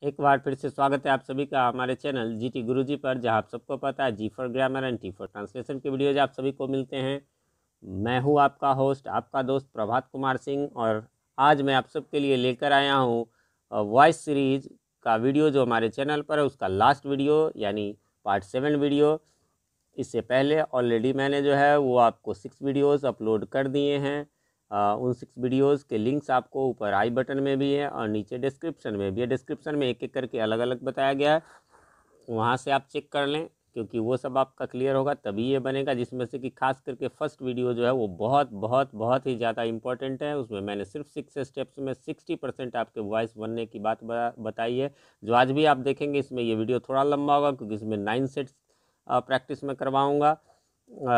एक बार फिर से स्वागत है आप सभी का हमारे चैनल जीटी गुरुजी पर, जहां आप सबको पता है G for grammar and T for translation के वीडियोज आप सभी को मिलते हैं। मैं हूं आपका होस्ट, आपका दोस्त प्रभात कुमार सिंह, और आज मैं आप सबके लिए लेकर आया हूं वॉइस सीरीज का वीडियो जो हमारे चैनल पर है, उसका लास्ट वीडियो यानी पार्ट 7 वीडियो। इससे पहले ऑलरेडी मैंने जो है वो आपको 6 वीडियोज़ अपलोड कर दिए हैं। उन 6 वीडियोज़ के लिंक्स आपको ऊपर आई बटन में भी है और नीचे डिस्क्रिप्शन में भी है। डिस्क्रिप्शन में एक एक करके अलग अलग बताया गया है, वहाँ से आप चेक कर लें, क्योंकि वो सब आपका क्लियर होगा तभी ये बनेगा। जिसमें से कि खास करके फर्स्ट वीडियो जो है वो बहुत बहुत बहुत ही ज़्यादा इंपॉर्टेंट है। उसमें मैंने सिर्फ 6 स्टेप्स में 60% आपके वॉइस बनने की बात बताई है, जो आज भी आप देखेंगे। इसमें ये वीडियो थोड़ा लंबा होगा क्योंकि इसमें 9 सेट्स प्रैक्टिस में करवाऊँगा,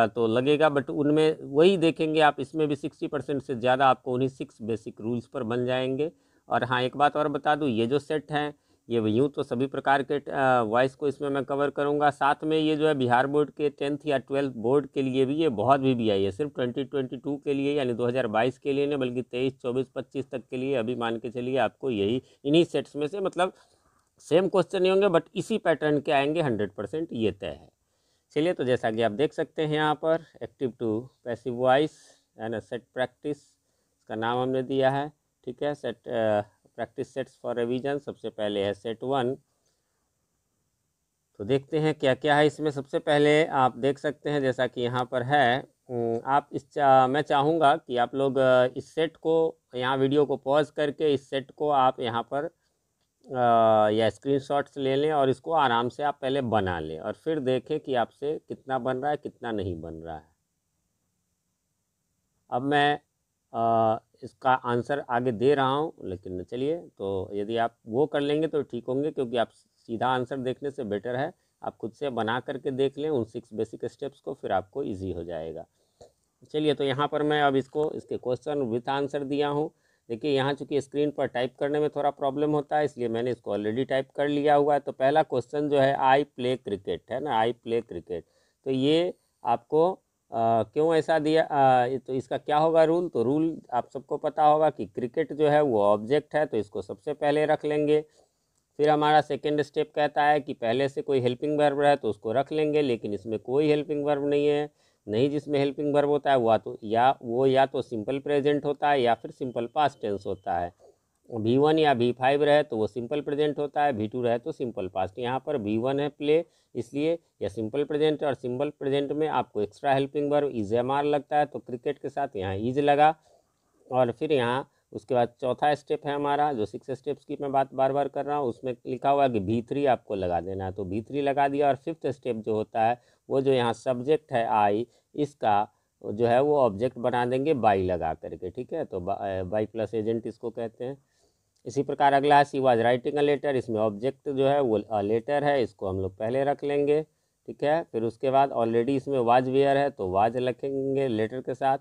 तो लगेगा, बट उनमें वही देखेंगे आप। इसमें भी 60% से ज़्यादा आपको उन्हीं 6 बेसिक रूल्स पर बन जाएंगे। और हाँ, एक बात और बता दूँ, ये जो सेट हैं ये यूँ तो सभी प्रकार के वॉइस को इसमें मैं कवर करूँगा। साथ में ये जो है बिहार बोर्ड के 10th या 12th बोर्ड के लिए भी ये बहुत भी आई है। सिर्फ 2022 के लिए यानी 2022 के लिए नहीं, बल्कि 23, 24, 25 तक के लिए अभी मान के चलिए आपको यही इन्हीं सेट्स में से, मतलब सेम क्वेश्चन नहीं होंगे बट इसी पैटर्न के आएंगे 100%, ये तय है। चलिए, तो जैसा कि आप देख सकते हैं यहाँ पर एक्टिव टू पैसिव वॉइस है ना, सेट प्रैक्टिस इसका नाम हमने दिया है। ठीक है, set practice sets for revision. सबसे पहले है सेट 1। तो देखते हैं क्या क्या है इसमें। सबसे पहले आप देख सकते हैं जैसा कि यहाँ पर है, आप मैं चाहूँगा कि आप लोग इस सेट को, यहाँ वीडियो को पॉज करके इस सेट को आप यहाँ पर या स्क्रीनशॉट्स ले लें और इसको आराम से आप पहले बना लें और फिर देखें कि आपसे कितना बन रहा है कितना नहीं बन रहा है। अब मैं इसका आंसर आगे दे रहा हूँ, लेकिन चलिए, तो यदि आप वो कर लेंगे तो ठीक होंगे, क्योंकि आप सीधा आंसर देखने से बेटर है आप खुद से बना करके देख लें उन 6 बेसिक स्टेप्स को, फिर आपको ईजी हो जाएगा। चलिए, तो यहाँ पर मैं अब इसके क्वेश्चन विथ आंसर दिया हूँ। देखिए, यहाँ चूँकि स्क्रीन पर टाइप करने में थोड़ा प्रॉब्लम होता है, इसलिए मैंने इसको ऑलरेडी टाइप कर लिया हुआ है। तो पहला क्वेश्चन जो है, आई प्ले क्रिकेट, है ना, आई प्ले क्रिकेट। तो ये आपको क्यों ऐसा दिया, तो इसका क्या होगा रूल? तो रूल आप सबको पता होगा कि क्रिकेट जो है वो ऑब्जेक्ट है, तो इसको सबसे पहले रख लेंगे। फिर हमारा सेकेंड स्टेप कहता है कि पहले से कोई हेल्पिंग वर्ब है तो उसको रख लेंगे, लेकिन इसमें कोई हेल्पिंग वर्ब नहीं है। नहीं, जिसमें हेल्पिंग वर्ब होता है या तो सिंपल प्रेजेंट होता है या फिर सिंपल पास्ट टेंस होता है। V1 या V5 रहे तो वो सिंपल प्रेजेंट होता है, V2 रहे तो सिंपल पास्ट। यहाँ पर V1 है प्ले, इसलिए या सिंपल प्रेजेंट, और सिंपल प्रेजेंट में आपको extra helping verb is am are लगता है, तो क्रिकेट के साथ यहाँ इज लगा। और फिर यहाँ उसके बाद चौथा स्टेप है हमारा, जो 6 स्टेप्स की मैं बात बार बार कर रहा हूँ, उसमें लिखा हुआ है कि V3 आपको लगा देना है, तो V3 लगा दिया। और 5th स्टेप जो होता है वो जो यहाँ सब्जेक्ट है आई, इसका जो है वो ऑब्जेक्ट बना देंगे बाई लगा करके। ठीक है, तो बाई प्लस एजेंट इसको कहते हैं। इसी प्रकार अगला है she was writing a letter. इसमें ऑब्जेक्ट जो है वो लेटर है, इसको हम लोग पहले रख लेंगे। ठीक है, फिर उसके बाद ऑलरेडी इसमें वाज वेयर है तो वाज रखेंगे लेटर के साथ।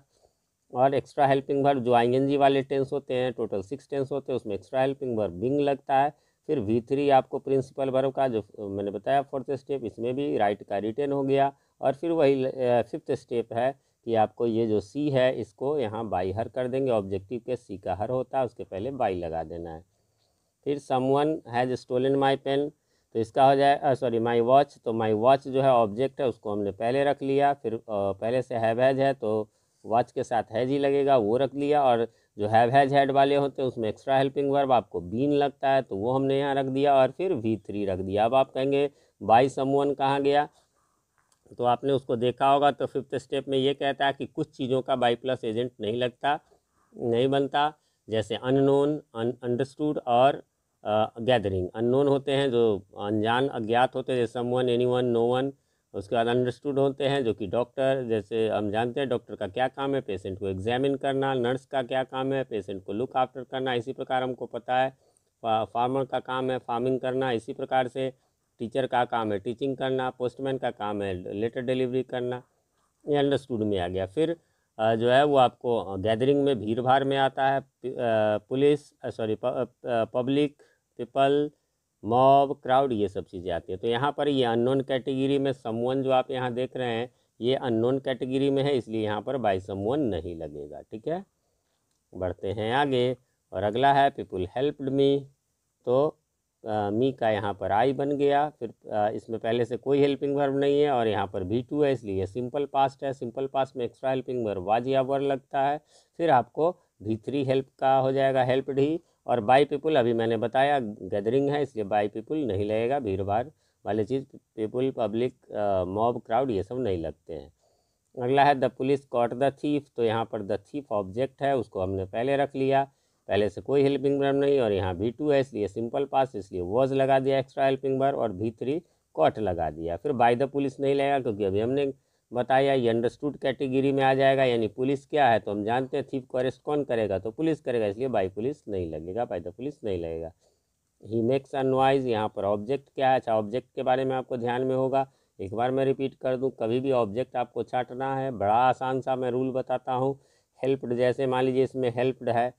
और एक्स्ट्रा हेल्पिंग वर्ब जो आईएनजी वाले टेंस होते हैं, टोटल 6 टेंस होते हैं, उसमें एक्स्ट्रा हेल्पिंग वर्ब बिंग लगता है। फिर V3 आपको प्रिंसिपल वर्ब का जो मैंने बताया 4th स्टेप, इसमें भी राइट का रिटेन हो गया। और फिर वही 5th स्टेप है कि आपको ये जो सी है इसको यहाँ बाई हर कर देंगे। ऑब्जेक्टिव के सी का हर होता है, उसके पहले बाई लगा देना है। फिर someone has stolen my pen, तो इसका हो जाए सॉरी माई वॉच। तो माई वॉच जो है ऑब्जेक्ट है, उसको हमने पहले रख लिया। फिर पहले से हैज है तो वॉच के साथ हैज ही लगेगा, वो रख लिया। और जो हैज हैड वाले होते हैं उसमें एक्स्ट्रा हेल्पिंग वर्ब आपको बीन लगता है, तो वो हमने यहाँ रख दिया। और फिर V3 रख दिया। अब आप कहेंगे बाई समवन कहाँ गया, तो आपने उसको देखा होगा। तो 5th स्टेप में ये कहता है कि कुछ चीज़ों का बाई प्लस एजेंट नहीं लगता, नहीं बनता, जैसे अननोन, अंडरस्टूड और गैदरिंग। अननोन होते हैं जो अनजान अज्ञात होते हैं, जैसे समवन, एनीवन, नो वन। उसके बाद अंडरस्टूड होते हैं जो कि डॉक्टर, जैसे हम जानते हैं डॉक्टर का क्या काम है, पेशेंट को एग्जामिन करना। नर्स का क्या काम है, पेशेंट को लुक आफ्टर करना। इसी प्रकार हमको पता है फार्मर का काम है फार्मिंग करना। इसी प्रकार से टीचर का काम है टीचिंग करना। पोस्टमैन का काम है लेटर डिलीवरी करना। ये अंडरस्टूड में आ गया। फिर जो है वो आपको गैदरिंग में भीड़ भाड़ में आता है, police sorry public, people, mob, crowd, ये सब चीज़ें आती हैं। तो यहाँ पर ये अननोन कैटेगरी में समवन जो आप यहाँ देख रहे हैं ये अननोन कैटेगरी में है, इसलिए यहाँ पर बाय समवन नहीं लगेगा। ठीक है, बढ़ते हैं आगे। और अगला है पीपल हेल्प्ड मी। तो मी का यहाँ पर आई बन गया। फिर इसमें पहले से कोई हेल्पिंग वर्ब नहीं है और यहाँ पर V2 है, इसलिए सिंपल पास्ट है। सिंपल पास्ट में एक्स्ट्रा हेल्पिंग वर्ब वाज या वर लगता है। फिर आपको V3 हेल्प का हो जाएगा, हेल्प्ड ही। और बाई पीपुल अभी मैंने बताया गैदरिंग है, इसलिए बाई पीपुल नहीं लगेगा, भीड़ भाड़ वाले चीज़, पीपुल, पब्लिक, मॉब, क्राउड, ये सब नहीं लगते हैं। अगला है the police caught the thief. तो यहाँ पर द थीफ ऑब्जेक्ट है, उसको हमने पहले रख लिया, पहले से कोई हेल्पिंग वर्ब नहीं, और यहाँ V2 है इसलिए सिंपल पास्ट, इसलिए वॉज लगा दिया एक्स्ट्रा हेल्पिंग वर्ब, और V3 कॉट लगा दिया। फिर बाय द पुलिस नहीं लगेगा क्योंकि अभी हमने बताया ये अंडरस्टूड कैटेगरी में आ जाएगा, यानी पुलिस क्या है तो हम जानते हैं, थीफ को अरेस्ट कौन करेगा तो पुलिस करेगा, इसलिए बाय पुलिस नहीं लगेगा, बाय द पुलिस नहीं लगेगा। ही मेक्स अ नॉइज़, यहाँ पर ऑब्जेक्ट क्या है? अच्छा, ऑब्जेक्ट के बारे में आपको ध्यान में होगा, एक बार मैं रिपीट कर दूं, कभी भी ऑब्जेक्ट आपको छांटना है, बड़ा आसान सा मैं रूल बताता हूँ। हेल्प्ड, जैसे मान लीजिए इसमें हेल्प्ड है,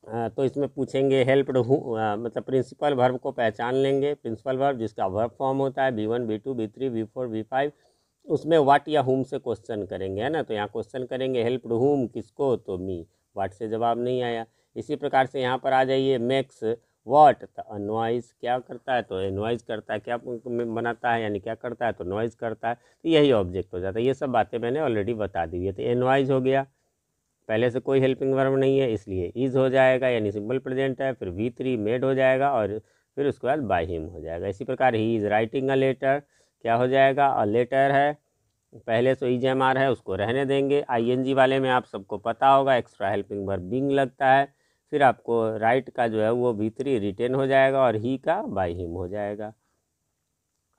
तो इसमें पूछेंगे हेल्प्ड हूँ, मतलब प्रिंसिपल वर्ब को पहचान लेंगे, प्रिंसिपल वर्ब जिसका वर्ब फॉर्म होता है V1, V2, V3, V4, V5, उसमें वाट या हुम से क्वेश्चन करेंगे, है ना। तो यहाँ क्वेश्चन करेंगे हेल्प्ड हुम, किसको, तो मी, वाट से जवाब नहीं आया। इसी प्रकार से यहाँ पर आ जाइए, मेक्स वॉट, तो नॉइज़ क्या करता है, तो नॉइज़ करता है, क्या बनाता है, यानी क्या करता है, तो नॉइज़ करता है, तो यही ऑब्जेक्ट हो जाता है। ये सब बातें मैंने ऑलरेडी बता दी है। तो नॉइज़ हो गया, पहले से कोई हेल्पिंग वर्ब नहीं है इसलिए इज़ हो जाएगा, यानी सिंपल प्रेजेंट है। फिर V3 मेड हो जाएगा, और फिर उसके बाद बाय हिम हो जाएगा। इसी प्रकार he is writing a letter, क्या हो जाएगा, अ लेटर है, पहले से EJMR है उसको रहने देंगे। ING वाले में आप सबको पता होगा एक्स्ट्रा हेल्पिंग वर्ब बीइंग लगता है। फिर आपको राइट का जो है वो V3 रिटेन हो जाएगा, और ही का बाय हिम हो जाएगा।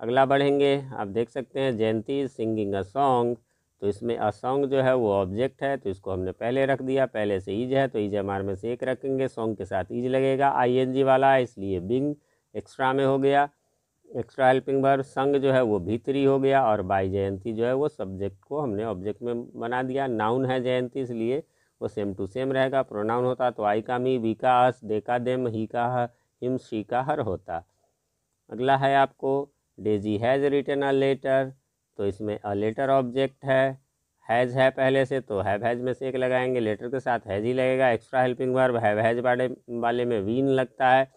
अगला बढ़ेंगे, आप देख सकते हैं जयंती सिंगिंग अ सॉन्ग, तो इसमें अ सॉन्ग जो है वो ऑब्जेक्ट है, तो इसको हमने पहले रख दिया, पहले से ईज है तो EJMR में से एक रखेंगे, सॉन्ग के साथ ईज लगेगा, ING वाला है इसलिए बिंग एक्स्ट्रा में हो गया, एक्स्ट्रा हेल्पिंग वर्ब। संग जो है वो V3 हो गया, और बाय जयंती जो है वो सब्जेक्ट को हमने ऑब्जेक्ट में बना दिया। नाउन है जयंती इसलिए वो सेम टू सेम रहेगा। प्रोनाउन होता तो आई का मी, वी का अस, दे का देम, ही का हिम, शी का हर होता। अगला है आपको Daisy has written a letter, तो इसमें अ लेटर ऑब्जेक्ट हैज़ है पहले से, तो हैव हैज़ में से एक लगाएंगे, लेटर के साथ हैज़ ही लगेगा। Extra helping verb have has वाले में वीन लगता है,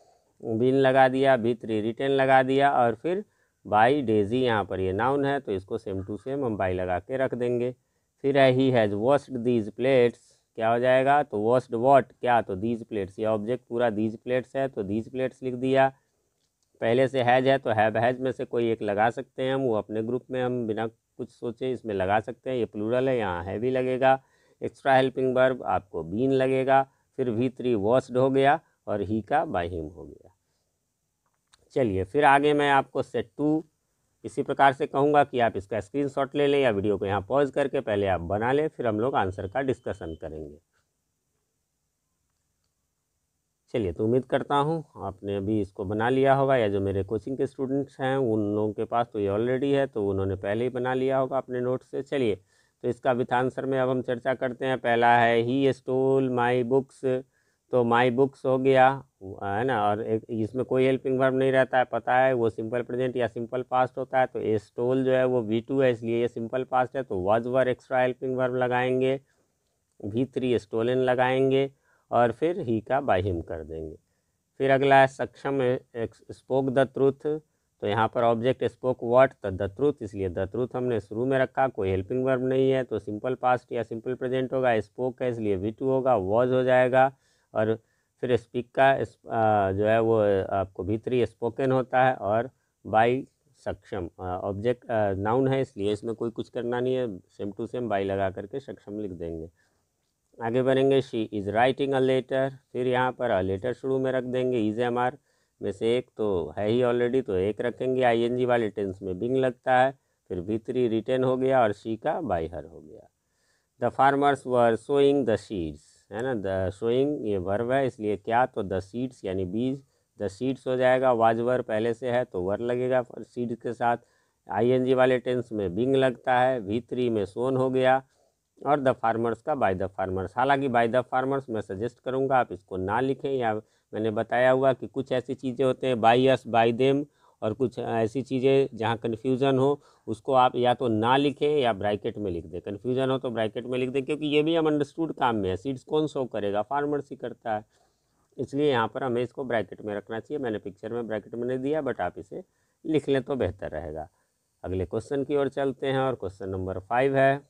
बीन लगा दिया, V3 रिटेन लगा दिया, और फिर बाई डेजी, यहाँ पर ये नाउन है तो इसको सेम टू सेम हम बाई लगा के रख देंगे। फिर है he has washed these plates, क्या हो जाएगा, तो वॉश्ड वॉट, क्या, तो दीज प्लेट्स, ये ऑब्जेक्ट पूरा दीज प्लेट्स है तो दीज प्लेट्स लिख दिया। पहले से हैज है तो हैव हैज में से कोई एक लगा सकते हैं हम, वो अपने ग्रुप में हम बिना कुछ सोचे इसमें लगा सकते हैं, ये प्लूरल है, यहाँ है भी लगेगा। एक्स्ट्रा हेल्पिंग वर्ब आपको बीन लगेगा। फिर V3 वॉश्ड हो गया, और ही का बाय हिम हो गया। चलिए फिर आगे मैं आपको सेट 2 इसी प्रकार से कहूँगा कि आप इसका स्क्रीनशॉट ले लें, या वीडियो को यहाँ पॉज करके पहले आप बना लें, फिर हम लोग आंसर का डिस्कशन करेंगे। चलिए, तो उम्मीद करता हूँ आपने अभी इसको बना लिया होगा, या जो मेरे कोचिंग के स्टूडेंट्स हैं उन लोगों के पास तो ये ऑलरेडी है, तो उन्होंने पहले ही बना लिया होगा अपने नोट से। चलिए, तो इसका विथ आंसर में अब हम चर्चा करते हैं। पहला है ही स्टोल माई बुक्स, तो माई बुक्स हो गया, है ना, और एक इसमें कोई हेल्पिंग वर्ब नहीं रहता है, पता है, वो सिंपल प्रेजेंट या सिंपल पास्ट होता है। तो ए स्टोल जो है वो V2 है इसलिए ये सिंपल पास्ट है, तो was were extra helping verb लगाएंगे, V3 स्टोलन लगाएंगे, और फिर ही का बाय हिम कर देंगे। फिर अगला है सक्षम स्पोक द ट्रूथ, तो यहाँ पर ऑब्जेक्ट स्पोक व्हाट, तो द ट्रूथ, इसलिए द ट्रूथ हमने शुरू में रखा, कोई हेल्पिंग वर्ब नहीं है तो सिंपल पास्ट या सिंपल प्रेजेंट होगा, स्पोक है इसलिए V2 होगा, वॉज हो जाएगा। और फिर स्पीक का जो है वो आपको V3 स्पोकन होता है, और बाई सक्षम ऑब्जेक्ट नाउन है इसलिए इसमें कोई कुछ करना नहीं है, सेम टू सेम बाई लगा करके सक्षम लिख देंगे। आगे बढ़ेंगे, she is writing a letter, फिर यहाँ पर अ लेटर शुरू में रख देंगे, EJMR में से एक तो है ही ऑलरेडी तो एक रखेंगे, ING वाले टेंस में बिंग लगता है। फिर V3 रिटेन हो गया, और शी का बाय हर हो गया। The farmers were sowing the seeds, है ना, द सोइंग ये वर्ब है इसलिए क्या, तो द सीड्स यानी बीज, द सीड्स हो जाएगा, वाज वर पहले से है तो वर लगेगा सीड्स के साथ। ING वाले टेंस में बिंग लगता है, V3 में सोन हो गया, और द फार्मर्स का बाय द फार्मर्स। हालांकि बाय द फार्मर्स मैं सजेस्ट करूंगा आप इसको ना लिखें, या मैंने बताया हुआ कि कुछ ऐसी चीज़ें होते हैं बाय अस, बाय देम, और कुछ ऐसी चीज़ें जहाँ कन्फ्यूज़न हो उसको आप या तो ना लिखें या ब्रैकेट में लिख दें। कन्फ्यूज़न हो तो ब्रैकेट में लिख दें, क्योंकि ये भी हम अंडरस्टूड काम में है, सीड्स कौन शो करेगा, फार्मर्स ही करता है। इसलिए यहाँ पर हमें इसको ब्रैकेट में रखना चाहिए। मैंने पिक्चर में ब्रैकेट में नहीं दिया, बट आप इसे लिख लें तो बेहतर रहेगा। अगले क्वेश्चन की ओर चलते हैं और क्वेश्चन नंबर 5 है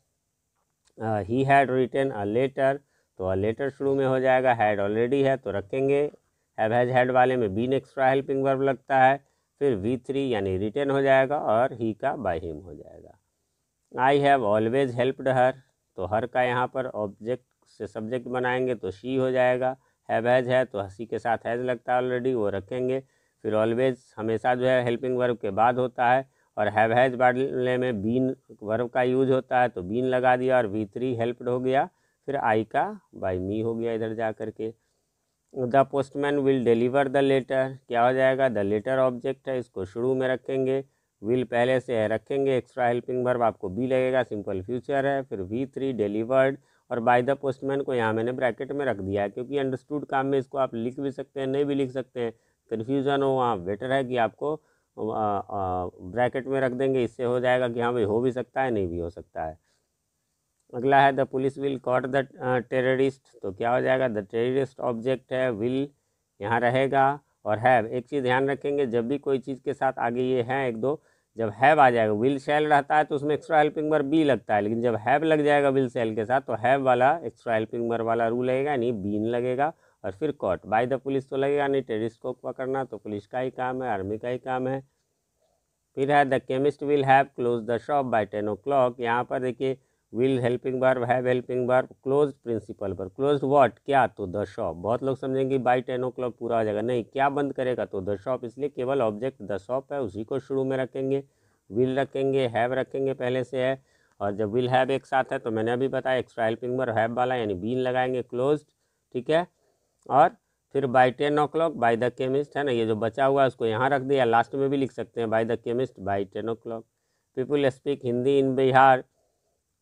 he had written a letter. तो अ लेटर शुरू में हो जाएगा, हैड ऑलरेडी है तो रखेंगे, हैव हैज हैड वाले में बीन एक्स्ट्रा हेल्पिंग वर्ब लगता है, फिर V3 यानी रिटन हो जाएगा और ही का बाय हिम हो जाएगा। आई हैव ऑलवेज हेल्प्ड हर, तो हर का यहाँ पर ऑब्जेक्ट से सब्जेक्ट बनाएंगे तो शी हो जाएगा। हैव हैज है तो हसी के साथ हैज लगता है ऑलरेडी, वो रखेंगे। फिर ऑलवेज हमेशा जो है हेल्पिंग वर्ब के बाद होता है, और हैव हैज वाले में बीन वर्ब का यूज होता है तो बीन लगा दिया और V3 हेल्प्ड हो गया, फिर आई का बाय मी हो गया इधर जा करके। The postman will deliver the letter, क्या हो जाएगा, द लेटर ऑब्जेक्ट है, इसको शुरू में रखेंगे, विल पहले से है रखेंगे, एक्स्ट्रा हेल्पिंग वर्ब आपको बी लगेगा, सिंपल फ्यूचर है, फिर V3 डिलीवर्ड, और बाय द पोस्टमैन को यहाँ मैंने ब्रैकेट में रख दिया है क्योंकि अंडरस्टूड काम में इसको आप लिख भी सकते हैं, नहीं भी लिख सकते हैं, कन्फ्यूज़न हो वहाँ बेटर है कि आपको ब्रैकेट में रख देंगे, इससे हो जाएगा कि हाँ भाई हो भी सकता है नहीं भी हो सकता है। अगला है the police will caught the terrorist, तो क्या हो जाएगा, द टेररिस्ट ऑब्जेक्ट है, विल यहाँ रहेगा, और हैव एक चीज़ ध्यान रखेंगे, जब भी कोई चीज़ के साथ आगे ये है एक दो, जब हैव आ जाएगा, विल शैल रहता है तो उसमें एक्स्ट्रा हेल्पिंग वर्ब बी लगता है, लेकिन जब हैव लग जाएगा विल शैल के साथ तो हैव वाला एक्स्ट्रा हेल्पिंग वर्ब वाला रूल लगेगा, नहीं बीन लगेगा, और फिर कॉट बाय द पुलिस तो लगेगा नहीं, टेररिस्ट को पकड़ना तो पुलिस का ही काम है, आर्मी का ही काम है। फिर है the chemist will have close the shop by 10 o'clock, यहाँ पर देखिए will helping verb, have helping verb, close principle पर, क्लोज व्हाट क्या, तो द शॉप। बहुत लोग समझेंगे बाय 10 o'clock पूरा हो जाएगा, नहीं, क्या बंद करेगा, तो द शॉप, इसलिए केवल ऑब्जेक्ट द शॉप है उसी को शुरू में रखेंगे, विल रखेंगे, हैव रखेंगे पहले से है, और जब विल हैव एक साथ है तो मैंने अभी बताया एक्स्ट्रा हेल्पिंग वर्ब हैव वाला यानी बीन लगाएंगे, क्लोज, ठीक है। और फिर bye 10 o'clock bye the chemist है ना, ये जो बचा हुआ है उसको यहाँ रख दिया, लास्ट में भी लिख सकते हैं by the chemist by 10 o'clock। People speak Hindi in Bihar,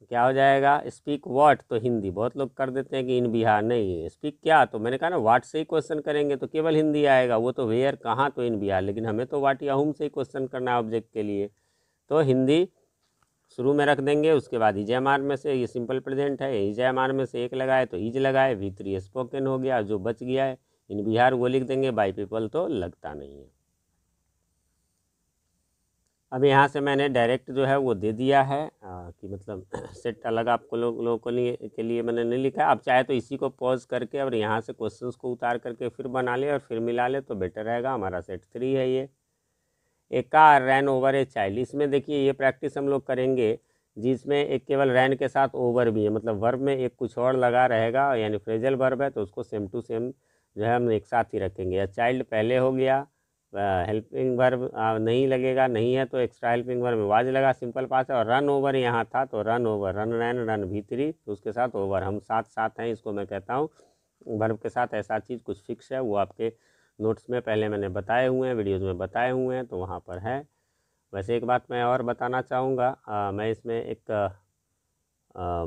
क्या हो जाएगा, स्पीक व्हाट, तो हिंदी, बहुत लोग कर देते हैं कि इन बिहार, नहीं, स्पीक क्या, तो मैंने कहा ना व्हाट से ही क्वेश्चन करेंगे तो केवल हिंदी आएगा, वो तो वेयर कहाँ, तो इन बिहार, लेकिन हमें तो व्हाट या हुम से ही क्वेश्चन करना है ऑब्जेक्ट के लिए, तो हिंदी शुरू में रख देंगे, उसके बाद इजएमआर में से, ये सिंपल प्रेजेंट है, इजएमआर में से एक लगाए तो इज लगाए, V3 स्पोकन हो गया, जो बच गया है इन बिहार वो लिख देंगे, बाई पीपल तो लगता नहीं है। अब यहाँ से मैंने डायरेक्ट जो है वो दे दिया है कि मतलब सेट अलग आपको लोगों के लिए मैंने नहीं लिखा है। आप चाहे तो इसी को पॉज करके और यहाँ से क्वेश्चंस को उतार करके फिर बना ले और फिर मिला ले तो बेटर रहेगा। हमारा सेट 3 है ये। A car ran over a child, इसमें देखिए ये प्रैक्टिस हम लोग करेंगे जिसमें एक केवल रैन के साथ ओवर भी है, मतलब वर्ब में एक कुछ और लगा रहेगा, यानी फ्रेजल वर्ब है तो उसको सेम टू सेम जो है हम एक साथ ही रखेंगे। या चाइल्ड पहले हो गया, हेल्पिंग वर्ब नहीं लगेगा, नहीं है तो एक्स्ट्रा हेल्पिंग वर्ब में वाज लगा, सिंपल पास है। और रन ओवर यहाँ था तो रन ओवर, रन रैन रन V3 तो उसके साथ ओवर, हम साथ साथ हैं, इसको मैं कहता हूँ वर्ब के साथ ऐसा चीज़ कुछ फिक्स है, वो आपके नोट्स में पहले मैंने बताए हुए हैं, वीडियोज़ में बताए हुए हैं, तो वहाँ पर है। वैसे एक बात मैं और बताना चाहूँगा, मैं इसमें एक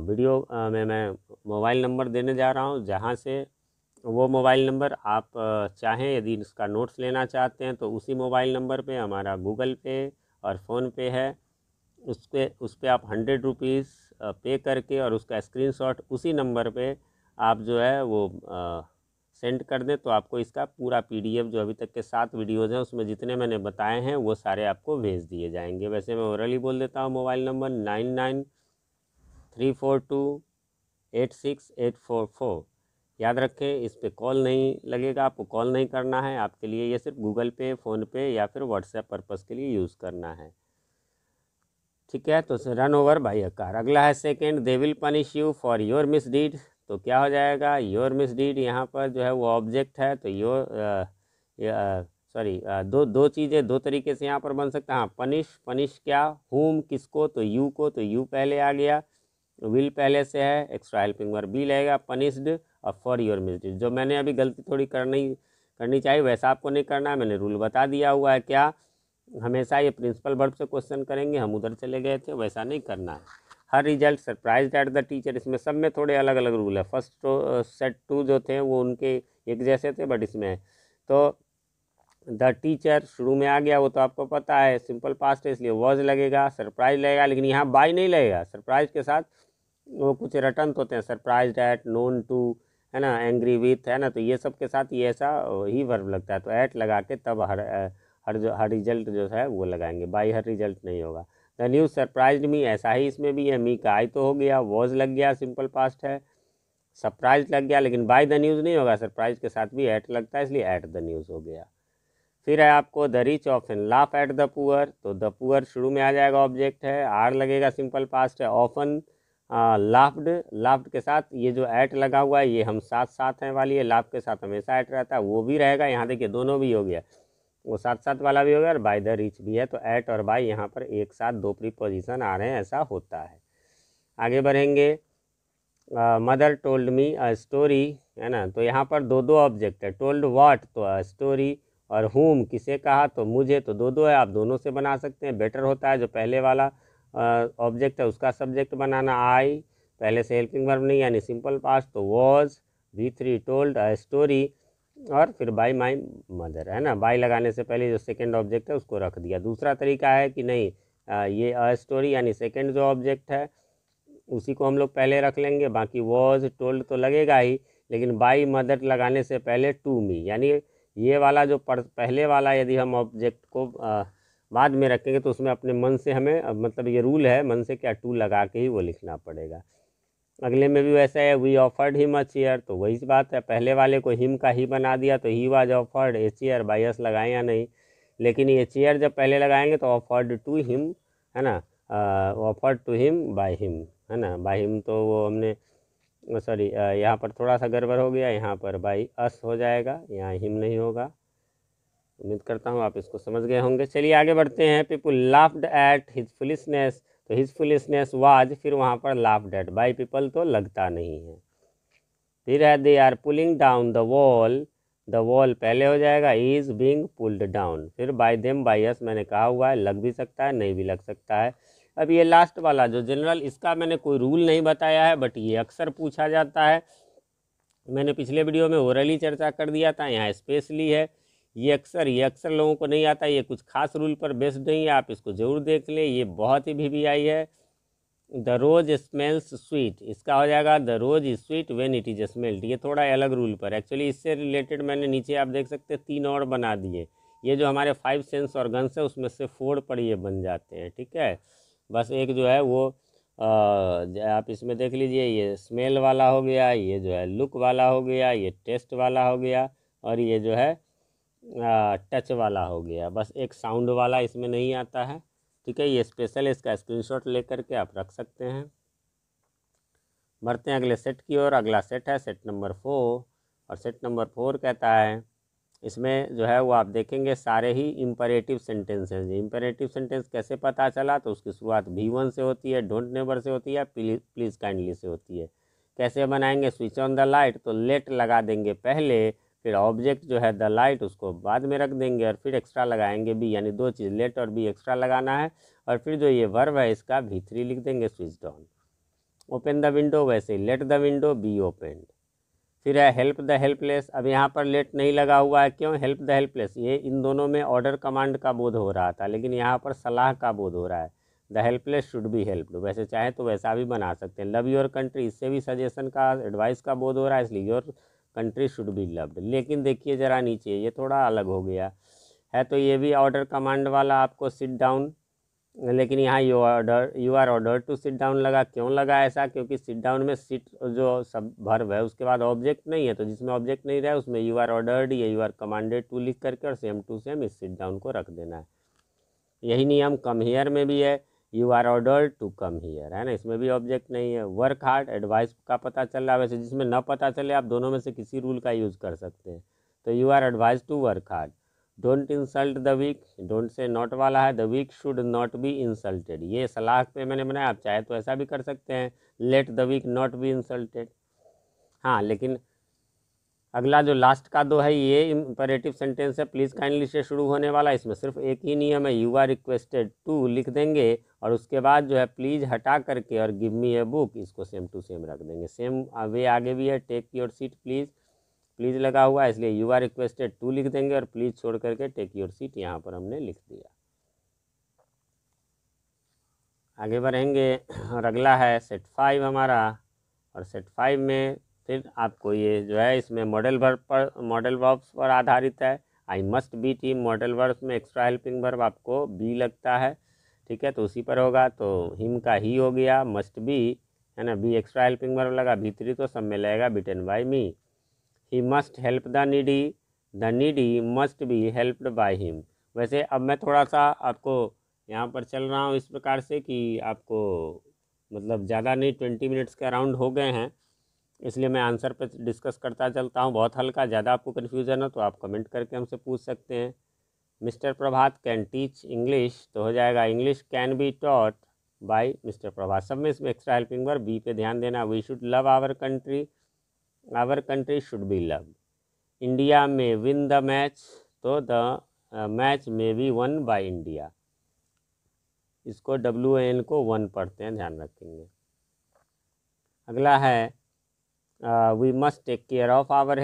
वीडियो में मैं मोबाइल नंबर देने जा रहा हूँ, जहाँ से वो मोबाइल नंबर आप चाहें यदि इसका नोट्स लेना चाहते हैं तो उसी मोबाइल नंबर पे हमारा गूगल पे और फ़ोनपे है, उस पर आप 100 रुपीज़ पे करके और उसका स्क्रीनशॉट उसी नंबर पे आप जो है वो सेंड कर दें तो आपको इसका पूरा PDF जो अभी तक के 7 वीडियोज़ हैं उसमें जितने मैंने बताए हैं वो सारे आपको भेज दिए जाएंगे। वैसे मैं ओरली बोल देता हूँ, मोबाइल नंबर 9934286844, याद रखें। इस पर कॉल नहीं लगेगा, आपको कॉल नहीं करना है, आपके लिए ये सिर्फ गूगल पे, फ़ोनपे या फिर व्हाट्सएप पर्पज़ के लिए यूज़ करना है, ठीक है। तो run over by a car. अगला है second, they will punish you for your misdeed, तो क्या हो जाएगा, योर मिसडीड यहाँ पर जो है वो ऑब्जेक्ट है तो योर सॉरी दो चीज़ें दो तरीके से यहाँ पर बन सकता है। हाँ, पनिश क्या, हुम किसको, तो यू को, तो यू पहले आ गया, विल पहले से है, एक्स्ट्रा हेल्पिंग वर्ब बी लगेगा, पनिश्ड और फॉर योर मिसडीड। जो मैंने अभी गलती थोड़ी करनी चाहिए वैसा आपको नहीं करना है, मैंने रूल बता दिया हुआ है। क्या, हमेशा ये प्रिंसिपल वर्ब से क्वेश्चन करेंगे, हम उधर चले गए थे, वैसा नहीं करना है। हर result surprise at the teacher, इसमें सब में थोड़े अलग अलग रूल है। फर्स्ट सेट 2 जो थे वो उनके एक जैसे थे, बट इसमें तो द टीचर शुरू में आ गया, वो तो आपको पता है, सिंपल पास्ट है इसलिए वॉज लगेगा, सरप्राइज लगेगा, लेकिन यहाँ बाय नहीं लगेगा। सरप्राइज के साथ वो कुछ रिटर्न होते हैं, सरप्राइज एट, नोन टू, है ना, एंग्री विथ, है ना, तो ये सब के साथ ये ऐसा ही वर्ब लगता है, तो एट लगा के तब हर रिजल्ट जो है वो लगाएंगे, बाई हर रिजल्ट नहीं होगा। द न्यूज़ सरप्राइज्ड मी, ऐसा ही इसमें भी है, मी का आई तो हो गया, वॉज लग गया, सिंपल पास्ट है, सरप्राइज लग गया, लेकिन बाय द न्यूज़ नहीं होगा, सरप्राइज के साथ भी एट लगता है, इसलिए एट द न्यूज़ हो गया। फिर है आपको the rich often laugh at the poor, तो द पुअर शुरू में आ जाएगा, ऑब्जेक्ट है, आर लगेगा, सिंपल पास्ट है, ऑफन लाफ्ड, लाफ्ड के साथ ये जो एट लगा हुआ है ये हम साथ साथ हैं वाली है, लाफ के साथ हमेशा एट रहता है, वो भी रहेगा, यहाँ देखिए दोनों भी हो गया, वो साथ साथ वाला भी हो गया और बाय द रिच भी है, तो एट और बाय यहाँ पर एक साथ दो प्रीपोजिशन आ रहे हैं, ऐसा होता है। आगे बढ़ेंगे, mother told me a story, है ना, तो यहाँ पर दो दो ऑब्जेक्ट है, टोल्ड व्हाट तो अ स्टोरी, और हुम किसे कहा तो मुझे, तो दो दो है, आप दोनों से बना सकते हैं, बेटर होता है जो पहले वाला ऑब्जेक्ट है उसका सब्जेक्ट बनाना, आई पहले से हेल्पिंग वर्ब नहीं यानी सिंपल पास्ट, तो was, V3 told a story, और फिर बाय माई मदर, है ना, बाय लगाने से पहले जो सेकेंड ऑब्जेक्ट है उसको रख दिया। दूसरा तरीका है कि नहीं, ये अ स्टोरी यानी सेकेंड जो ऑब्जेक्ट है उसी को हम लोग पहले रख लेंगे, बाकी वॉज टोल्ड तो लगेगा ही, लेकिन बाई मदर लगाने से पहले टू मी, यानी ये वाला जो पहले वाला यदि हम ऑब्जेक्ट को बाद में रखेंगे तो उसमें अपने मन से हमें मतलब ये रूल है, मन से क्या टू लगा के ही वो लिखना पड़ेगा। अगले में भी वैसा है, we offered him a chair, तो वही बात है, पहले वाले को हिम का ही बना दिया तो he was offered a chair, by S लगाए या नहीं, लेकिन ये चेयर जब पहले लगाएंगे तो ऑफर्ड टू हिम, है ना, offered to him by him, है ना, बाय हिम तो वो हमने सॉरी यहाँ पर थोड़ा सा गड़बड़ हो गया, यहाँ पर बाई अस हो जाएगा, यहाँ हिम नहीं होगा। उम्मीद करता हूँ आप इसको समझ गए होंगे। चलिए आगे बढ़ते हैं, people laughed at his foolishness, तो हिज फुलिशनेस वाज, फिर वहाँ पर लाफ्ड एट, बाई पीपल तो लगता नहीं है। फिर है they are pulling down the wall, the wall पहले हो जाएगा, इज बीइंग पुल्ड डाउन, फिर बाय देम बाय अस मैंने कहा हुआ है, लग भी सकता है नहीं भी लग सकता है। अब ये लास्ट वाला जो जनरल, इसका मैंने कोई रूल नहीं बताया है, बट ये अक्सर पूछा जाता है, मैंने पिछले वीडियो में ओरली चर्चा कर दिया था, यहाँ स्पेशली है, ये अक्सर लोगों को नहीं आता, ये कुछ खास रूल पर बेस्ड नहीं है, आप इसको ज़रूर देख लें, ये बहुत ही VVI है। द रोज स्मेल्स स्वीट, इसका हो जाएगा the rose is sweet when it is smelled, ये थोड़ा अलग रूल पर, एक्चुअली इससे रिलेटेड मैंने नीचे आप देख सकते हैं 3 और बना दिए, ये जो हमारे 5 सेंस ऑर्गन्स है उसमें से 4 पर ये बन जाते हैं, ठीक है। बस एक जो है वो आप इसमें देख लीजिए, ये स्मेल वाला हो गया, ये जो है लुक वाला हो गया, ये टेस्ट वाला हो गया, और ये जो है टच वाला हो गया, बस एक साउंड वाला इसमें नहीं आता है, ठीक है। ये स्पेशल है, इसका स्क्रीनशॉट लेकर के आप रख सकते हैं। बढ़ते हैं अगले सेट की ओर, अगला सेट है सेट नंबर 4, और सेट नंबर 4 कहता है, इसमें जो है वो आप देखेंगे सारे ही इम्परेटिव सेंटेंस हैं। इम्परेटिव सेंटेंस कैसे पता चला, तो उसकी शुरुआत V1 से होती है, डोंट नेवर से होती है, प्लीज़ काइंडली से होती है। कैसे बनाएंगे, स्विच ऑन द लाइट, तो लेट लगा देंगे पहले, फिर ऑब्जेक्ट जो है द लाइट उसको बाद में रख देंगे, और फिर एक्स्ट्रा लगाएंगे बी, यानी 2 चीज़, लेट और बी एक्स्ट्रा लगाना है, और फिर जो ये वर्ब है इसका V3 लिख देंगे, switch on. Open the window, वैसे let the window be open. फिर है हेल्प द हेल्पलेस, अब यहाँ पर लेट नहीं लगा हुआ है, क्यों, हेल्प द हेल्पलेस, ये इन दोनों में ऑर्डर कमांड का बोध हो रहा था, लेकिन यहाँ पर सलाह का बोध हो रहा है, the helpless should be helped, वैसे चाहे तो वैसा भी बना सकते हैं। लव योर कंट्री, इससे भी सजेशन का एडवाइस का बोध हो रहा है, इसलिए your country should be loved. लेकिन देखिए ज़रा नीचे ये थोड़ा अलग हो गया है, तो ये भी ऑर्डर कमांड वाला आपको सिट डाउन, लेकिन यहाँ you are order to sit down लगा, क्यों लगा ऐसा, क्योंकि सिट डाउन में सिट जो सब वर्ब है उसके बाद ऑब्जेक्ट नहीं है, तो जिसमें ऑब्जेक्ट नहीं रहा उसमें यू आर ऑर्डर्ड या यू आर कमांडेड टू लिख करके और सेम टू सेम इस सिट डाउन को रख देना है। यही नियम कम हियर में भी है, you are ordered to come here, है ना, इसमें भी ऑब्जेक्ट नहीं है। वर्क हार्ड एडवाइस का पता चल रहा है, वैसे जिसमें न पता चले आप दोनों में से किसी रूल का यूज़ कर सकते हैं, तो you are advise to work hard. Don't insult the weak, don't say not वाला है, the weak should not be insulted, ये सलाह पे मैंने बनाया, आप चाहे तो ऐसा भी कर सकते हैं, let the weak not be insulted. हाँ, लेकिन अगला जो लास्ट का दो है ये इम्परेटिव सेंटेंस है, प्लीज़ काइंडली से शुरू होने वाला, इसमें सिर्फ एक ही नियम है, यू आर रिक्वेस्टेड टू लिख देंगे, और उसके बाद जो है प्लीज़ हटा करके और गिव मी ए बुक, इसको सेम टू सेम रख देंगे। सेम वे आगे भी है, take your seat please, please लगा हुआ है इसलिए यू आर रिक्वेस्टेड टू लिख देंगे, और प्लीज़ छोड़ करके टेक योर सीट यहाँ पर हमने लिख दिया। आगे बढ़ेंगे, और अगला है सेट 5 हमारा, और सेट 5 में फिर आपको ये जो है इसमें मॉडल वर्ब्स पर आधारित है। I must be team, modal verbs में एक्स्ट्रा हेल्पिंग वर्ब आपको बी लगता है, ठीक है, तो उसी पर होगा। तो हिम का ही हो गया, मस्ट बी है ना, बी एक्स्ट्रा हेल्पिंग वर्ब लगा, भीतरी तो सब में लगेगा bitten by me. He must help the needy must be helped by him. वैसे अब मैं थोड़ा सा आपको यहाँ पर चल रहा हूँ इस प्रकार से कि आपको मतलब ज़्यादा नहीं, 20 मिनट्स के अराउंड हो गए हैं, इसलिए मैं आंसर पर डिस्कस करता चलता हूँ। बहुत हल्का, ज़्यादा आपको कन्फ्यूज़न हो तो आप कमेंट करके हमसे पूछ सकते हैं। Mister Prabhat can teach English, तो हो जाएगा English can be taught by Mister Prabhat. सब में इसमें एक्स्ट्रा हेल्पिंग वर्ब बी पे ध्यान देना। We should love our country should be love. India में विन द मैच, तो द मैच में बी वन बाय इंडिया। इसको WN को 1 पढ़ते हैं, ध्यान रखेंगे। अगला है we must take care of our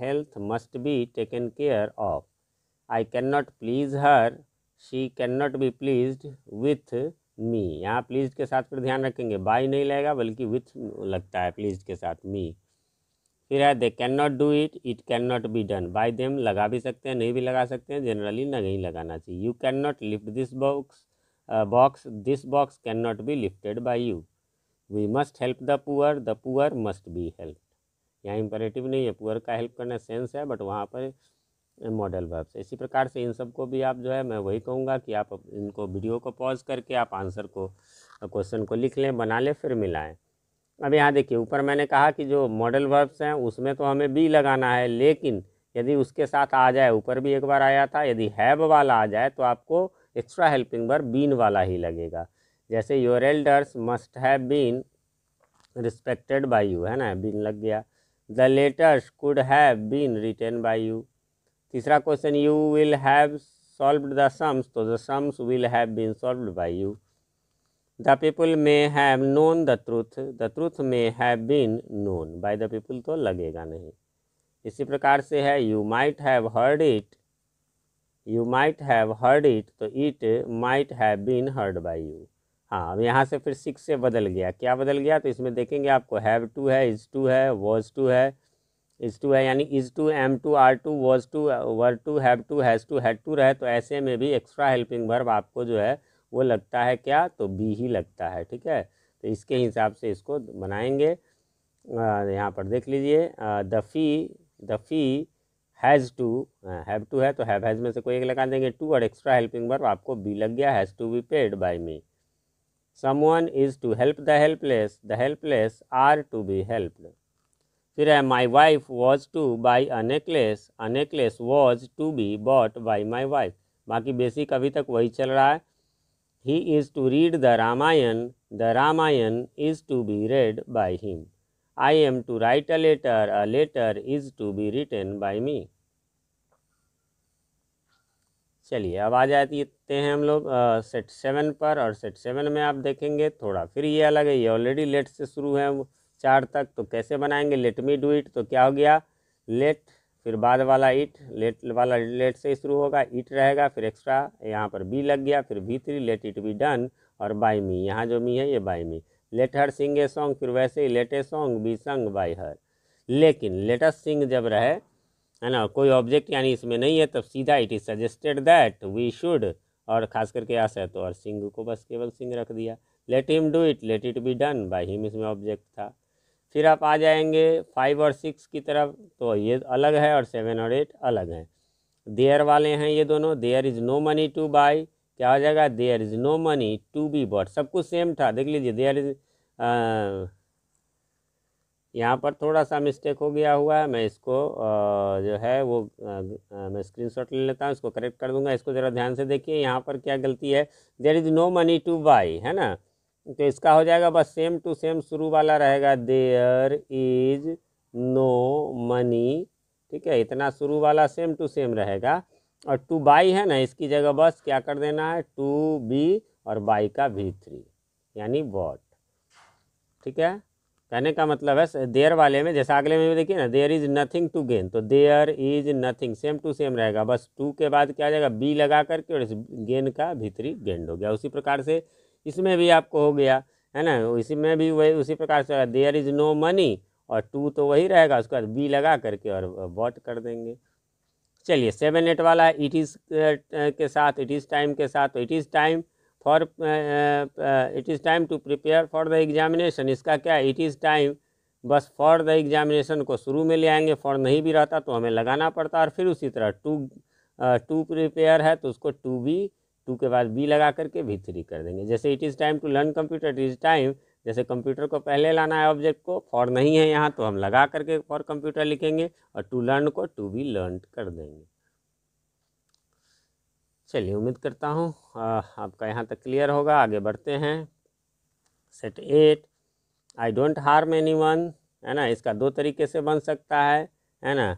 health must be taken care of. I can not please her, she can not be pleased with me. यहाँ प्लीज के साथ फिर ध्यान रखेंगे, बाय नहीं लगेगा बल्कि विथ लगता है प्लीज के साथ, मी। फिर है they can not do it can not be done. Bye them लगा भी सकते हैं, नहीं भी लगा सकते हैं, जनरली नहीं लगाना चाहिए। You can not lift this this box can not be lifted by you. We must help the poor must be help. यहाँ इंपरेटिव नहीं है, पुअर का हेल्प करना सेंस है, बट वहाँ पर मॉडल वर्ब्स। इसी प्रकार से इन सबको भी आप जो है, मैं वही कहूँगा कि आप इनको वीडियो को पॉज करके आप आंसर को, क्वेश्चन को लिख लें, बना लें, फिर मिलाएं। अब यहाँ देखिए, ऊपर मैंने कहा कि जो मॉडल वर्ब्स हैं उसमें तो हमें बी लगाना है, लेकिन यदि उसके साथ आ जाए, ऊपर भी एक बार आया था, यदि हैव वाला आ जाए तो आपको एक्स्ट्रा हेल्पिंग वर्ब बीन वाला ही लगेगा। जैसे your elders must have been respected by you, है ना, बीन लग गया। The letters could have been written by you. तीसरा question, you will have solved the sums, तो the sums will have been solved by you. The people may have known the truth may have been known, by the people तो लगेगा नहीं। इसी प्रकार से है you might have heard it, तो it might have been heard by you. हाँ, अब यहाँ से फिर 6 से बदल गया, क्या बदल गया, तो इसमें देखेंगे आपको हैव टू है, इज टू है, वॉज टू है, इज टू है, यानी is to, am to, are to, was to, were to, have to, has to, had to रहे, तो ऐसे में भी एक्स्ट्रा हेल्पिंग वर्ब आपको जो है वो लगता है क्या, तो बी ही लगता है, ठीक है। तो इसके हिसाब से इसको बनाएंगे। यहाँ पर देख लीजिए, the fee has to, have to है तो हैव हैज़ में से कोई एक लगा देंगे, टू, और एक्स्ट्रा हेल्पिंग वर्ब आपको बी लग गया, has to be paid by me. Someone is to help the helpless are to be helped. फिर है my wife was to buy a necklace was to be bought by my wife. बाकी basic अभी तक वही चल रहा है। He is to read the Ramayana is to be read by him. I am to write a letter is to be written by मी। चलिए अब आ जाते हैं हम लोग सेट 7 पर, और सेट 7 में आप देखेंगे थोड़ा फिर ये अलग है, ये ऑलरेडी लेट से शुरू है 4 तक, तो कैसे बनाएंगे, लेट मी डू इट, तो क्या हो गया, लेट, फिर बाद वाला इट, लेट वाला लेट से शुरू होगा, इट रहेगा, फिर एक्स्ट्रा यहाँ पर बी लग गया, फिर V3 let it be done, और बाय मी, यहाँ जो मी है ये by me. Let her sing a song, फिर वैसे ही let a song be sung by her. लेकिन लेट अस सिंग जब रहे, है ना, कोई ऑब्जेक्ट यानी इसमें नहीं है, तब सीधा it is suggested that we should, और खास करके आस है तो और सिंग को बस केवल सिंग रख दिया। Let him do it, late it be done by him, इसमें ऑब्जेक्ट था। फिर आप आ जाएंगे 5 और 6 की तरफ, तो ये अलग है और 7 और 8 अलग हैं। देयर वाले हैं ये दोनों, there is no money to buy, क्या हो जाएगा, there is no money to be bought, सब कुछ सेम था, देख लीजिए, देयर इज, यहाँ पर थोड़ा सा मिस्टेक हो गया हुआ है, मैं इसको जो है वो मैं स्क्रीनशॉट ले लेता हूँ, इसको करेक्ट कर दूंगा। इसको ज़रा ध्यान से देखिए, यहाँ पर क्या गलती है, there is no money to buy, है ना, तो इसका हो जाएगा बस सेम टू सेम शुरू वाला रहेगा, देयर इज़ नो मनी, ठीक है, इतना शुरू वाला सेम टू सेम रहेगा। और टू बाई है ना, इसकी जगह बस क्या कर देना है, टू बी और बाई का V3 यानी बॉट, ठीक है। कहने का मतलब है देयर वाले में, जैसा अगले में भी देखिए ना, there is nothing to gain, तो there is nothing same to same रहेगा, बस टू के बाद क्या आ जाएगा, बी लगा करके, और इस गेन का V3 गेंड हो गया। उसी प्रकार से इसमें भी आपको हो गया, है ना, इसी में भी वही उसी प्रकार से देयर इज़ नो मनी, और टू तो वही रहेगा, उसके बाद बी लगा करके और बॉट कर देंगे। चलिए 7 8 वाला है इट इज़ के साथ, इट इज़ टाइम के साथ, तो it is time for it is time to prepare for the examination. इसका क्या है, इट इज़ टाइम बस फॉर द एग्जामिनेशन को शुरू में ले आएंगे, फॉर नहीं भी रहता तो हमें लगाना पड़ता। और फिर उसी तरह टू प्रिपेयर है तो उसको टू बी, टू के बाद बी लगा करके भी थ्री कर देंगे। जैसे it is time to learn computer, it is time, जैसे कंप्यूटर को पहले लाना है ऑब्जेक्ट को, फॉर नहीं है यहाँ तो हम लगा करके फॉर कंप्यूटर लिखेंगे, और टू लर्न को टू बी लर्न कर देंगे। चलिए उम्मीद करता हूँ आपका यहाँ तक क्लियर होगा। आगे बढ़ते हैं। Set 8 I don't harm any one, है ना, इसका दो तरीके से बन सकता है ना।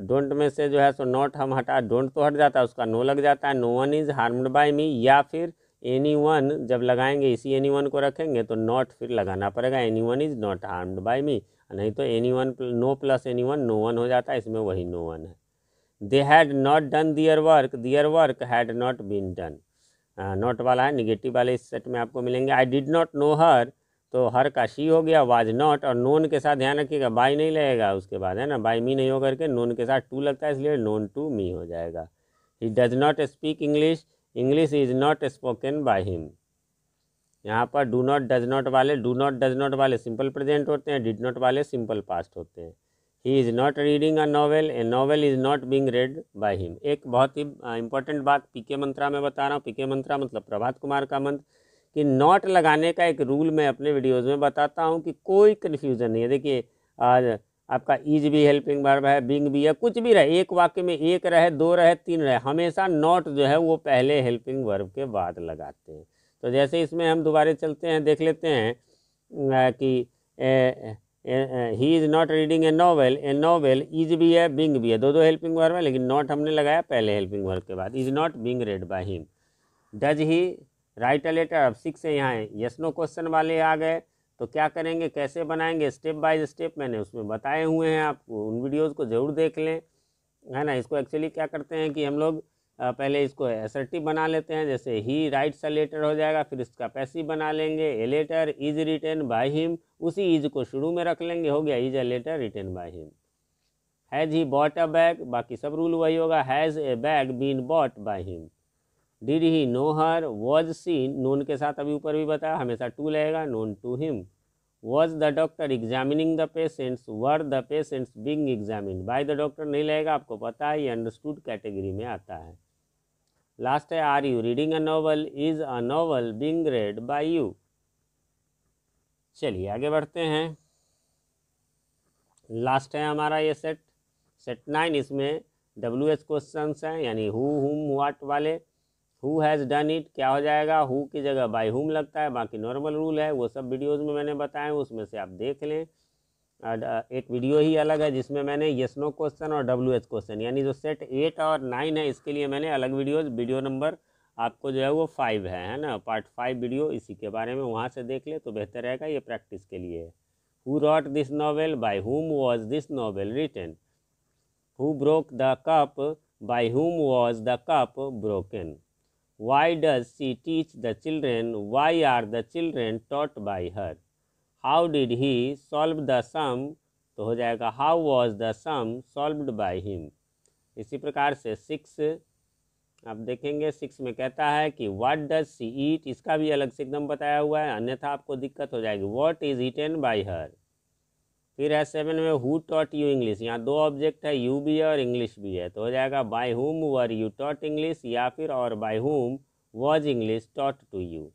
डोंट में से जो है सो नॉट हम हटा, डोंट तो हट जाता है, उसका नो लग जाता है, no one is harmed by me, या फिर एनी वन जब लगाएंगे इसी एनी वन को रखेंगे तो नॉट फिर लगाना पड़ेगा, any one is not harmed by me, नहीं तो any one no plus any one no one हो जाता है, इसमें वही नो वन है। They had not done their work had not been done, not वाला है, निगेटिव वाले इस सेट में आपको मिलेंगे। I did not know her, तो हर का शी हो गया, वाज नॉट, और नोन के साथ ध्यान रखिएगा बाई नहीं लगेगा उसके बाद, है ना, बाई मी नहीं हो करके नोन के साथ टू लगता है, इसलिए नोन टू मी हो जाएगा। He does not speak English, English is not spoken by him. यहाँ पर डू नॉट डज नॉट वाले, डू नॉट डज नॉट वाले सिंपल प्रेजेंट होते हैं, डिड नॉट वाले सिंपल पास्ट होते हैं। ही is not reading a novel, A novel is not being read by him. एक बहुत ही इंपॉर्टेंट बात पीके मंत्रा में बता रहा हूँ, पीके मंत्रा मतलब प्रभात कुमार का मंत्र, कि नॉट लगाने का एक रूल मैं अपने वीडियोज़ में बताता हूँ कि कोई कन्फ्यूज़न नहीं है। देखिए आज आपका ईज भी हेल्पिंग वर्ब है, बिंग भी है, कुछ भी रहे, एक वाक्य में एक रहे, दो रहे, तीन रहे, हमेशा नॉट जो है वो पहले हेल्पिंग वर्ब के बाद लगाते हैं। तो जैसे इसमें हम दोबारा चलते हैं, देख लेते हैं कि he is not reading a novel is भी है, बिंग भी है, दो दो हेल्पिंग वर्ब है, लेकिन नॉट हमने लगाया पहले हेल्पिंग वर्ब के बाद। Is not being read by him. Does he write a letter, अब 6 से यहाँ यस नो क्वेश्चन वाले आ गए, तो क्या करेंगे, कैसे बनाएंगे, स्टेप बाय स्टेप मैंने उसमें बताए हुए हैं, आप उन वीडियोज़ को ज़रूर देख लें, है ना। इसको एक्चुअली क्या करते हैं कि हम लोग पहले इसको असर्टिव बना लेते हैं, जैसे ही राइट्स अ लेटर हो जाएगा, फिर इसका पैसिव बना लेंगे, a letter is written by him, उसी इज को शुरू में रख लेंगे, हो गया is a letter written by him. Has he bought a bag, बाकी सब रूल वही होगा, has a bag been bought by him. Did he know her, was seen, known के साथ अभी ऊपर भी बताया हमेशा टू लगेगा, known to him. Was the doctor examining the patients, were the patients being examined, by the doctor नहीं लगेगा, आपको पता है ये अंडरस्टूड कैटेगरी में आता है। लास्ट है are you reading a novel, is a novel being read by you. चलिए आगे बढ़ते हैं। लास्ट है हमारा ये सेट 9, इसमें WH क्वेश्चन हैं, यानी हु हुम व्हाट वाले। हु हैज़ डन इट क्या हो जाएगा, हु की जगह बाय हुम लगता है, बाकी नॉर्मल रूल है, वो सब वीडियोज़ में मैंने बताए, उसमें से आप देख लें। एक वीडियो ही अलग है जिसमें मैंने यस नो क्वेश्चन और WH क्वेश्चन, यानी जो सेट 8 और 9 है इसके लिए मैंने अलग वीडियोज़, वीडियो नंबर आपको जो है वो 5 है ना, पार्ट 5 वीडियो इसी के बारे में, वहाँ से देख ले तो बेहतर रहेगा, ये प्रैक्टिस के लिए है। Who wrote this novel, by whom was this novel written. Who broke the cup, by whom was the cup broken. Why does she teach the children? Why are the children taught by her? How did he solve the sum? तो हो जाएगा how was the sum solved by him। इसी प्रकार से 6 आप देखेंगे, 6 में कहता है कि what does she eat, इसका भी अलग से एकदम बताया हुआ है, अन्यथा आपको दिक्कत हो जाएगी। what is eaten by her। फिर है 7 में who taught you English, यहाँ दो ऑब्जेक्ट है, you भी है और इंग्लिश भी है, तो हो जाएगा by whom were you taught English, या फिर और by whom was English taught to you।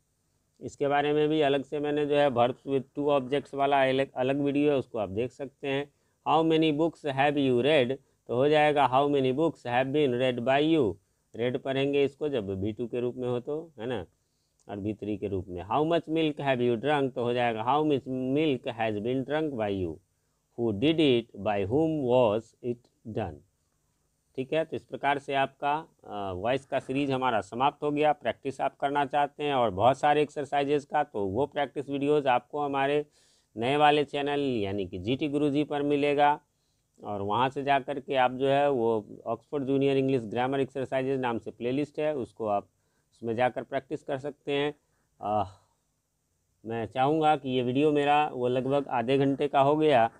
इसके बारे में भी अलग से मैंने जो है verbs with two objects वाला अलग वीडियो है, उसको आप देख सकते हैं। how many books have you read, तो हो जाएगा how many books have been read by you। read पढ़ेंगे इसको जब V2 के रूप में हो तो, है ना, और V3 के रूप में। how much milk have you drunk, तो हो जाएगा how much milk has been drunk by you। who did it, by whom was it done। ठीक है, तो इस प्रकार से आपका वॉइस का सीरीज हमारा समाप्त हो गया। प्रैक्टिस आप करना चाहते हैं और बहुत सारे एक्सरसाइजेज का, तो वो प्रैक्टिस वीडियोस आपको हमारे नए वाले चैनल यानी कि GT गुरुजी पर मिलेगा, और वहाँ से जा कर के आप जो है वो Oxford junior English grammar exercises नाम से प्लेलिस्ट है, उसको आप उसमें जाकर प्रैक्टिस कर सकते हैं। मैं चाहूँगा कि ये वीडियो मेरा वो लगभग आधे घंटे का हो गया,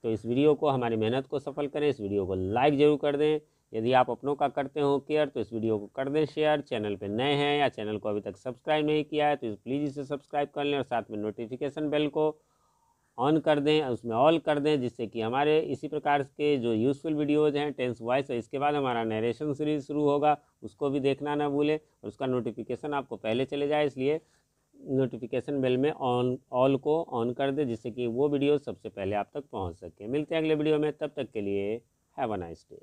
तो इस वीडियो को, हमारी मेहनत को सफल करें। इस वीडियो को लाइक ज़रूर कर दें। यदि आप अपनों का करते हो केयर तो इस वीडियो को कर दें शेयर। चैनल पे नए हैं या चैनल को अभी तक सब्सक्राइब नहीं किया है तो प्लीज़ इसे सब्सक्राइब कर लें और साथ में नोटिफिकेशन बेल को ऑन कर दें, उसमें ऑल कर दें, जिससे कि हमारे इसी प्रकार के जो यूज़फुल वीडियोज़ हैं टेंस वॉइस, इसके बाद हमारा नरेशन सीरीज शुरू होगा, उसको भी देखना ना भूलें और उसका नोटिफिकेशन आपको पहले चले जाए, इसलिए नोटिफिकेशन बेल में ऑल को ऑन कर दें, जिससे कि वो वीडियो सबसे पहले आप तक पहुंच सके। मिलते हैं अगले वीडियो में, तब तक के लिए हैव अ नाइस डे।